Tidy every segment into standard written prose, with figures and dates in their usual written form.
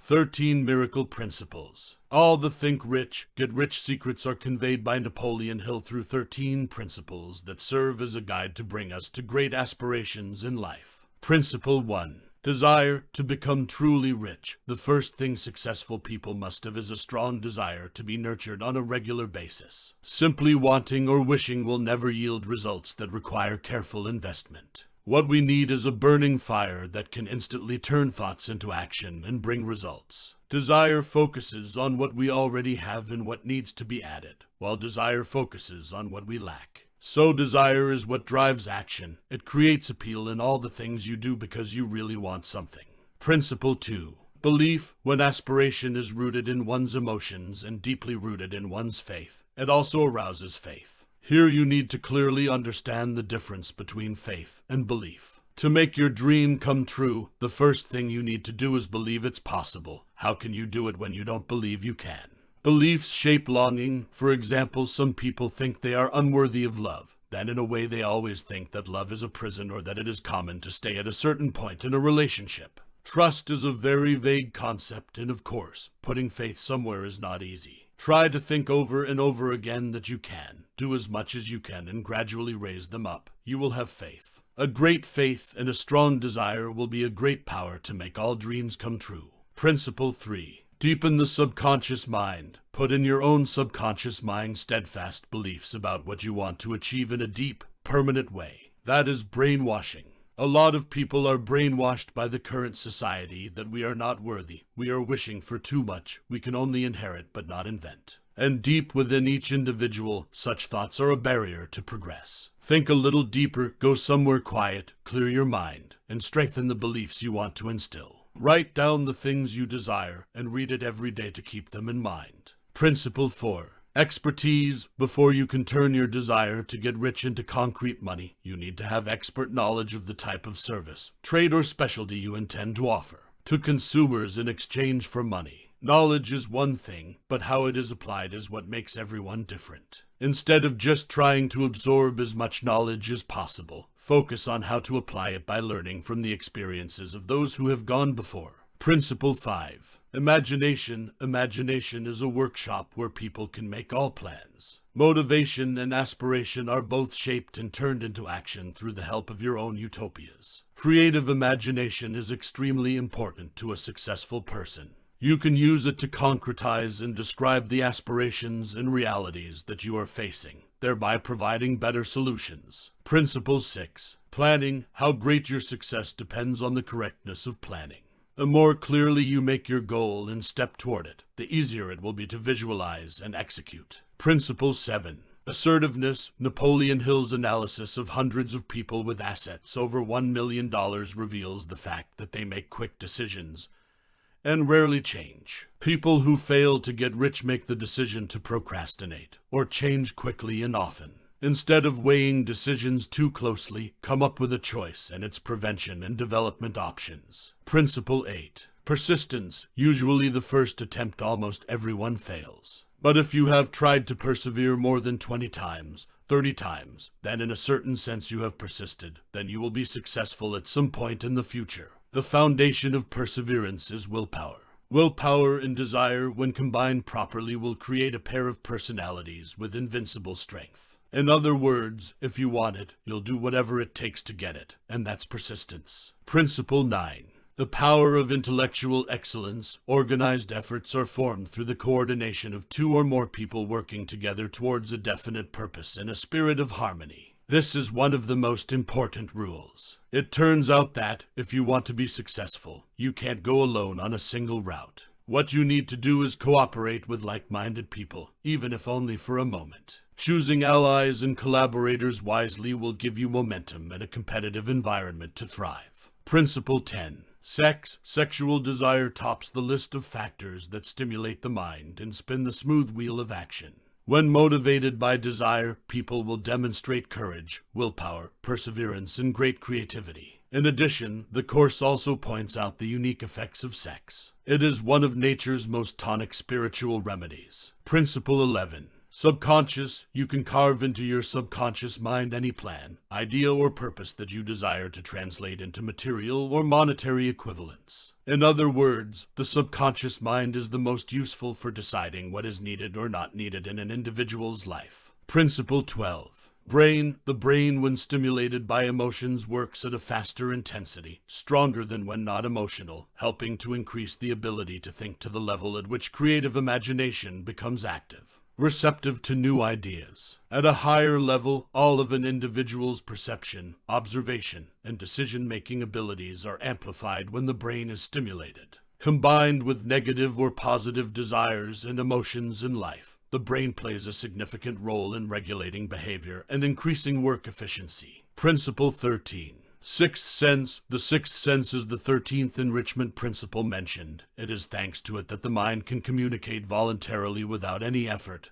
13 Miracle Principles. All the Think Rich, Get Rich secrets are conveyed by Napoleon Hill through 13 principles that serve as a guide to bring us to great aspirations in life. Principle 1. Desire to become truly rich. The first thing successful people must have is a strong desire to be nurtured on a regular basis. Simply wanting or wishing will never yield results that require careful investment. What we need is a burning fire that can instantly turn thoughts into action and bring results. Desire focuses on what we already have and what needs to be added, while desire focuses on what we lack. So desire is what drives action. It creates appeal in all the things you do because you really want something. Principle 2. Belief. When aspiration is rooted in one's emotions and deeply rooted in one's faith, it also arouses faith. Here you need to clearly understand the difference between faith and belief. To make your dream come true, the first thing you need to do is believe it's possible. How can you do it when you don't believe you can? Beliefs shape longing. For example, some people think they are unworthy of love. Then in a way they always think that love is a prison or that it is common to stay at a certain point in a relationship. Trust is a very vague concept, and of course, putting faith somewhere is not easy. Try to think over and over again that you can. Do as much as you can and gradually raise them up. You will have faith. A great faith and a strong desire will be a great power to make all dreams come true. Principle 3. Deepen the subconscious mind. Put in your own subconscious mind steadfast beliefs about what you want to achieve in a deep, permanent way. That is brainwashing. A lot of people are brainwashed by the current society that we are not worthy. We are wishing for too much. We can only inherit but not invent. And deep within each individual, such thoughts are a barrier to progress. Think a little deeper, go somewhere quiet, clear your mind, and strengthen the beliefs you want to instill. Write down the things you desire and read it every day to keep them in mind. Principle 4. Expertise. Before you can turn your desire to get rich into concrete money, you need to have expert knowledge of the type of service, trade, or specialty you intend to offer to consumers in exchange for money. Knowledge is one thing, but how it is applied is what makes everyone different. Instead of just trying to absorb as much knowledge as possible, focus on how to apply it by learning from the experiences of those who have gone before. Principle 5. Imagination. Imagination is a workshop where people can make all plans. Motivation and aspiration are both shaped and turned into action through the help of your own utopias. Creative imagination is extremely important to a successful person. You can use it to concretize and describe the aspirations and realities that you are facing, thereby providing better solutions. Principle 6. Planning. How great your success depends on the correctness of planning. The more clearly you make your goal and step toward it, the easier it will be to visualize and execute. Principle 7. Assertiveness. Napoleon Hill's analysis of hundreds of people with assets over $1 million reveals the fact that they make quick decisions and rarely change. People who fail to get rich make the decision to procrastinate or change quickly and often. Instead of weighing decisions too closely, come up with a choice and its prevention and development options. Principle 8. Persistence. Usually the first attempt almost everyone fails. But if you have tried to persevere more than 20 times, 30 times, then in a certain sense you have persisted, then you will be successful at some point in the future. The foundation of perseverance is willpower. Willpower and desire, when combined properly, will create a pair of personalities with invincible strength. In other words, if you want it, you'll do whatever it takes to get it, and that's persistence. Principle 9. The power of intellectual excellence. Organized efforts are formed through the coordination of two or more people working together towards a definite purpose in a spirit of harmony. This is one of the most important rules. It turns out that, if you want to be successful, you can't go alone on a single route. What you need to do is cooperate with like-minded people, even if only for a moment. Choosing allies and collaborators wisely will give you momentum and a competitive environment to thrive. Principle 10. Sex. Sexual desire tops the list of factors that stimulate the mind and spin the smooth wheel of action. When motivated by desire, people will demonstrate courage, willpower, perseverance, and great creativity. In addition, the course also points out the unique effects of sex. It is one of nature's most tonic spiritual remedies. Principle 11. Subconscious. You can carve into your subconscious mind any plan, idea, or purpose that you desire to translate into material or monetary equivalents. In other words, the subconscious mind is the most useful for deciding what is needed or not needed in an individual's life. Principle 12. The brain when stimulated by emotions works at a faster intensity, stronger than when not emotional, helping to increase the ability to think to the level at which creative imagination becomes active, receptive to new ideas. At a higher level, all of an individual's perception, observation, and decision-making abilities are amplified when the brain is stimulated. Combined with negative or positive desires and emotions in life, the brain plays a significant role in regulating behavior and increasing work efficiency. Principle 13. Sixth sense. The sixth sense is the 13th enrichment principle mentioned. It is thanks to it that the mind can communicate voluntarily without any effort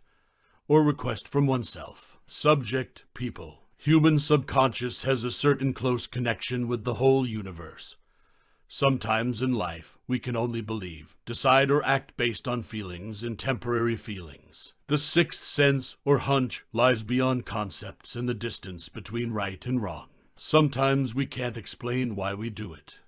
or request from oneself. Subject, people. Human subconscious has a certain close connection with the whole universe. Sometimes in life, we can only believe, decide, or act based on feelings and temporary feelings. The sixth sense, or hunch, lies beyond concepts in the distance between right and wrong. Sometimes we can't explain why we do it.